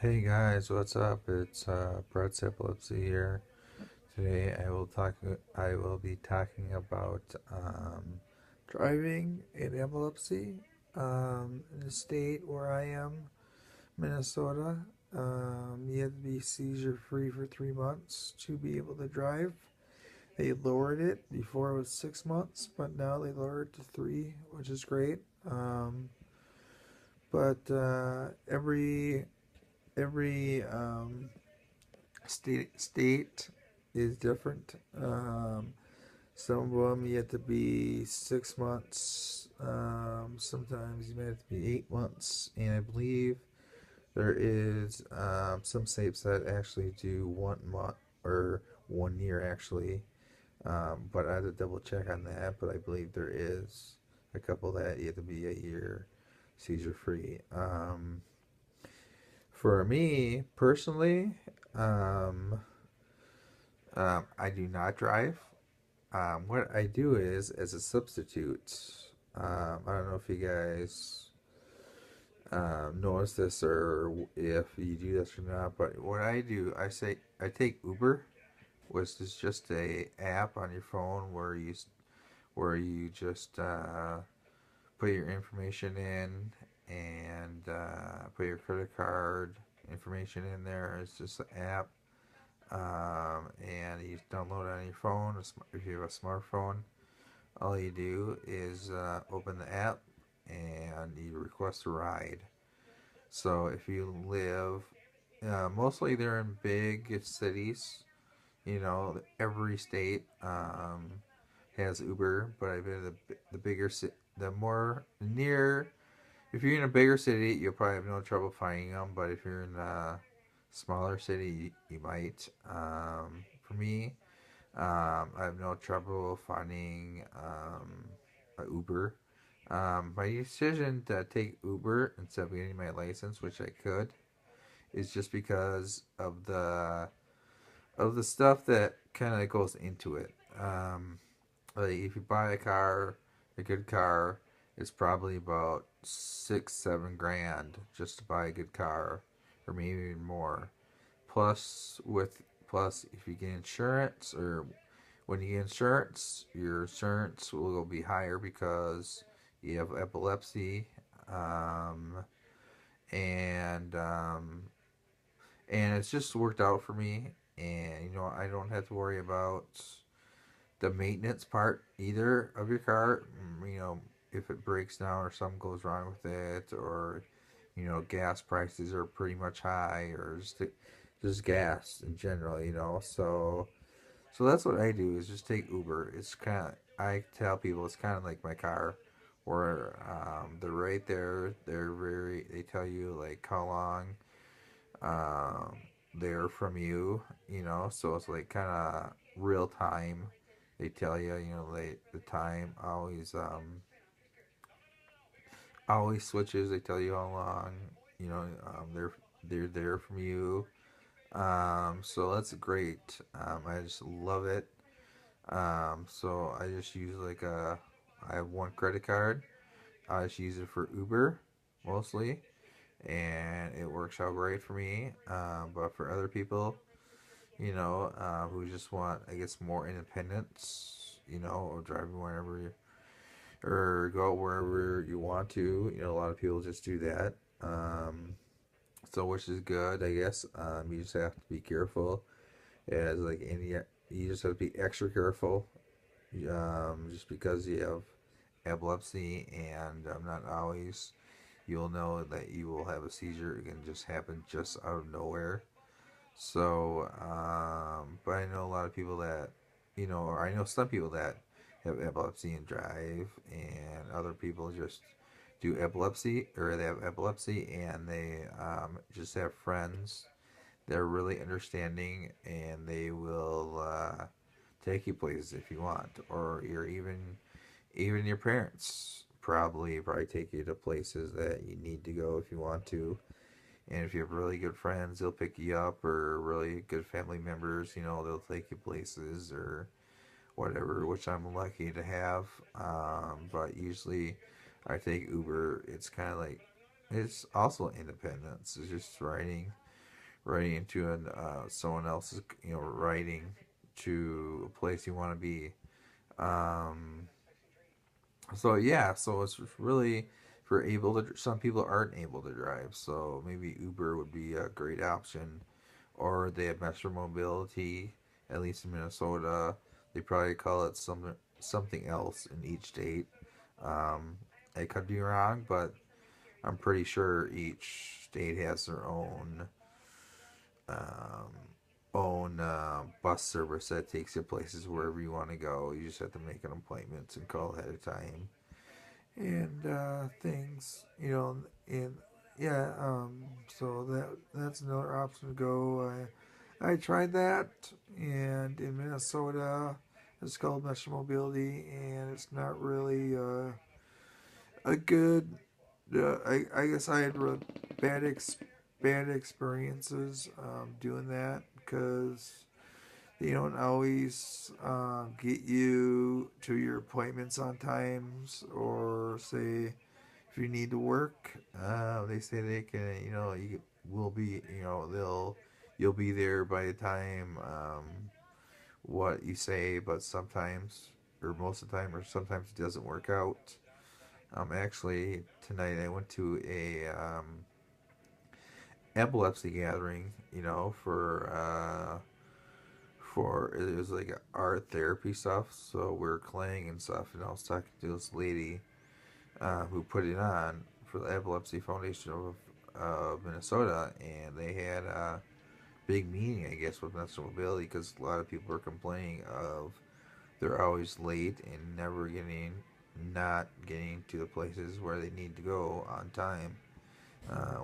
Hey guys, what's up? It's Brett's Epilepsy here. Today I will be talking about driving in epilepsy in the state where I am, Minnesota. You have to be seizure free for 3 months to be able to drive. They lowered it. Before it was 6 months, but now they lowered it to three, which is great. But every state is different. Some of them you have to be 6 months. Sometimes you might have to be 8 months, and I believe there is some states that actually do 1 month or 1 year actually. But I have to double check on that. But I believe there is a couple that you have to be a year seizure free. For me personally, um, I do not drive. What I do is, as a substitute, I don't know if you guys notice this or if you do this or not, but what I do, I take Uber, which is just a app on your phone where you just put your information in and put your credit card information in there. It's just an app, and you download it on your phone. If you have a smartphone, all you do is open the app and you request a ride. So if you live, mostly they're in big cities. Every state has Uber, but I bet the bigger the more near. If you're in a bigger city, you'll probably have no trouble finding them. But if you're in a smaller city, you might. For me, I have no trouble finding a Uber. My decision to take Uber instead of getting my license, which I could, is just because of the stuff that kind of goes into it. Like if you buy a good car, it's probably about 6, 7 grand just to buy a good car, or maybe even more. Plus, if you get insurance, or when you get insurance, your insurance will be higher because you have epilepsy, um, and it's just worked out for me. And I don't have to worry about the maintenance part either of your car. If it breaks down or something goes wrong with it, or gas prices are pretty much high, or just gas in general. So that's what I do is just take Uber. It's kind of, I tell people it's kind of like my car, where they're right there. They tell you like how long um, they're from you. So it's like kind of real time. They tell you, the time always switches. They tell you how long, they're there from you. So that's great. I just love it. So I just use I have one credit card. I just use it for Uber mostly, and it works out great for me. But for other people, who just want, I guess, more independence, or driving wherever or go wherever you want to. A lot of people just do that. So which is good, I guess. You just have to be careful, as like any. You just have to be extra careful, just because you have epilepsy, and not always you'll know that you will have a seizure. It can just happen just out of nowhere. So, but I know a lot of people that, or I know some people that have epilepsy and drive, and other people just do epilepsy, or they have epilepsy and they just have friends. They're really understanding, and they will take you places if you want, or even your parents probably take you to places that you need to go if you want to. And if you have really good friends, they'll pick you up, or really good family members, they'll take you places or whatever, which I'm lucky to have. But usually I take Uber. It's kind of like, it's also independence. It's just riding. writing into someone else's, writing to a place you want to be. Um, so yeah, so it's really for able to. Some people aren't able to drive, so maybe Uber would be a great option, or they have Metro Mobility. At least in Minnesota, they probably call it something else in each state. Um, I could be wrong, but I'm pretty sure each state has their um, own bus service that takes you places wherever you want to go. You just have to make an appointment and call ahead of time and things, and yeah. So that's another option to go. I tried that, and in Minnesota, it's called Metro Mobility, and it's not really a good. I guess I had really bad bad experiences doing that because they don't always get you to your appointments on times, or say if you need to work, they say they can, you will be, you'll be there by the time what you say, but sometimes, or most of the time, or sometimes it doesn't work out. Actually, tonight I went to a epilepsy gathering, for it was like art therapy stuff. So we are playing and stuff, and I was talking to this lady who put it on for the Epilepsy Foundation of Minnesota, and they had a big meeting, I guess, with Metro Mobility because a lot of people were complaining of they're always late and not getting to the places where they need to go on time,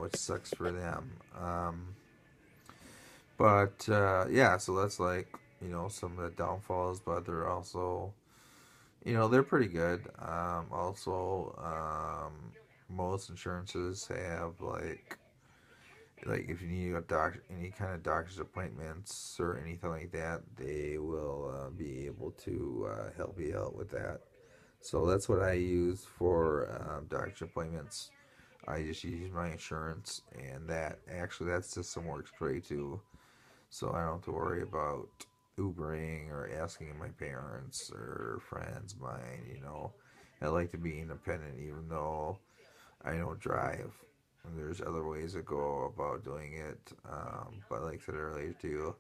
which sucks for them. But yeah, so that's like some of the downfalls, but they're also they're pretty good. Also, most insurances have like if you need a doctor, any kind of doctor's appointments or anything like that, they will be able to help you out with that. So that's what I use for doctor's appointments. I just use my insurance, and that system works great too. So I don't have to worry about Ubering or asking my parents or friends mine. I like to be independent, even though I don't drive. And there's other ways to go about doing it. But like I said earlier too,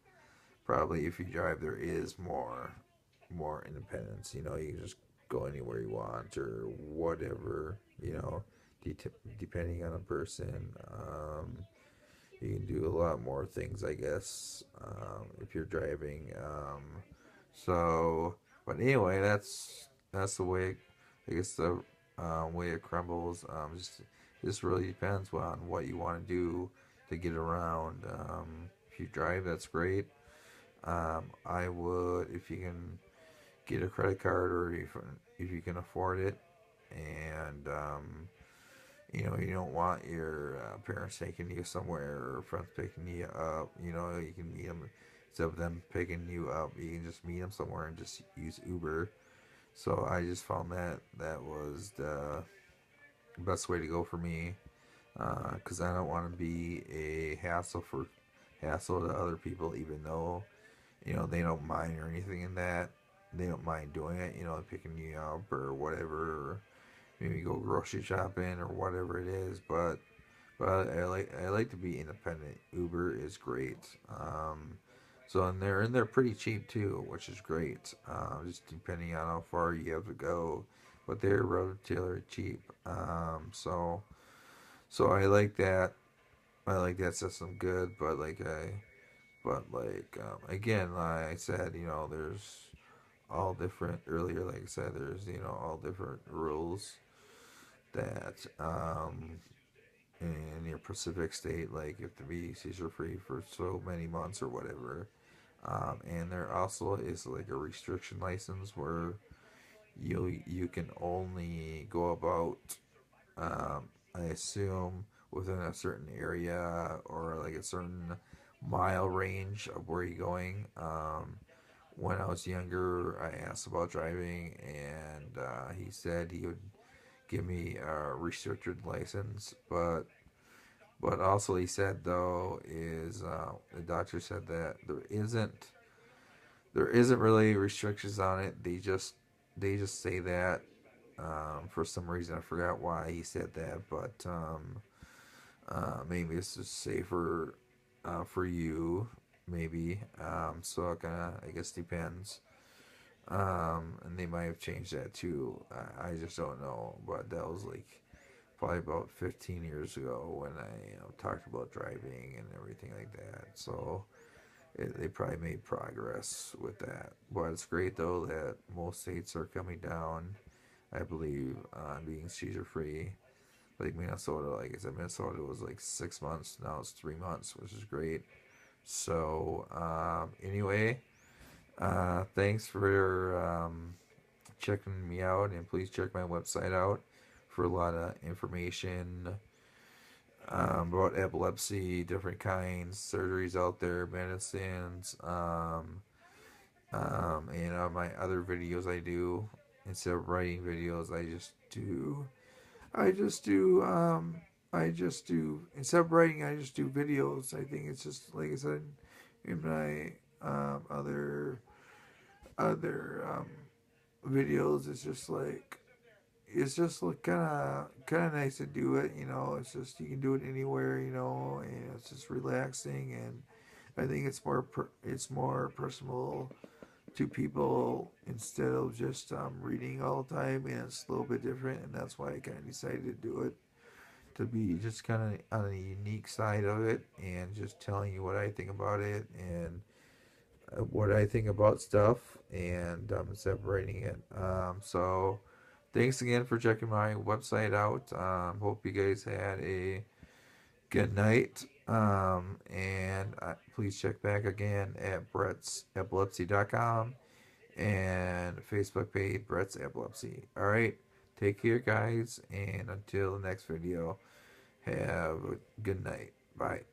probably if you drive, there is more independence. You can just go anywhere you want or whatever. De- depending on a person. You can do a lot more things, I guess, if you're driving. But anyway, that's the way. I guess the way it crumbles. Just really depends on what you want to do to get around. If you drive, that's great. I would, if you can get a credit card, or if you can afford it, and you don't want your parents taking you somewhere or friends picking you up. You can meet them instead of them picking you up. You can just meet them somewhere and just use Uber. So I just found that was the best way to go for me because I don't want to be a hassle to other people, even though they don't mind or anything in that. They don't mind doing it, picking you up or whatever. Or maybe go grocery shopping or whatever it is. But I like to be independent. Uber is great. And they're pretty cheap too, which is great. Just depending on how far you have to go, but they're relatively cheap. So I like that. I like that system good. But again, like I said, there's all different. Earlier, like I said, there's all different rules that in your Pacific state, like you have to be seizure free for so many months or whatever. And there also is like a restriction license where you can only go about, I assume, within a certain area or like a certain mile range of where you're going. When I was younger, I asked about driving, and he said he would give me a restricted license, but But also, he said though is the doctor said that there isn't really restrictions on it. They just say that for some reason. I forgot why he said that, but maybe it's just safer for you, maybe. So it kind of, I guess, depends. And they might have changed that too. I just don't know. But that was like probably about 15 years ago when I talked about driving and everything like that. So they probably made progress with that. But it's great though that most states are coming down, I believe, on being seizure free. Like Minnesota, like I said, Minnesota was like 6 months. Now it's 3 months, which is great. So anyway, thanks for checking me out, and please check my website out for a lot of information about epilepsy, different kinds, surgeries out there, medicines, my other videos I do. Instead of writing videos, I just do instead of writing, I just do videos. I think it's just like I said in my other videos. It's just like kind of nice to do it. It's just you can do it anywhere. And it's just relaxing, and I think it's more personal to people instead of just reading all the time, and it's a little bit different, and that's why I kind of decided to do it, to be just kind of on the unique side of it and just telling you what I think about it and what I think about stuff and separating it. So thanks again for checking my website out. Hope you guys had a good night. And please check back again at brettsepilepsy.com and Facebook page Brett's Epilepsy. All right. Take care, guys. And until the next video, have a good night. Bye.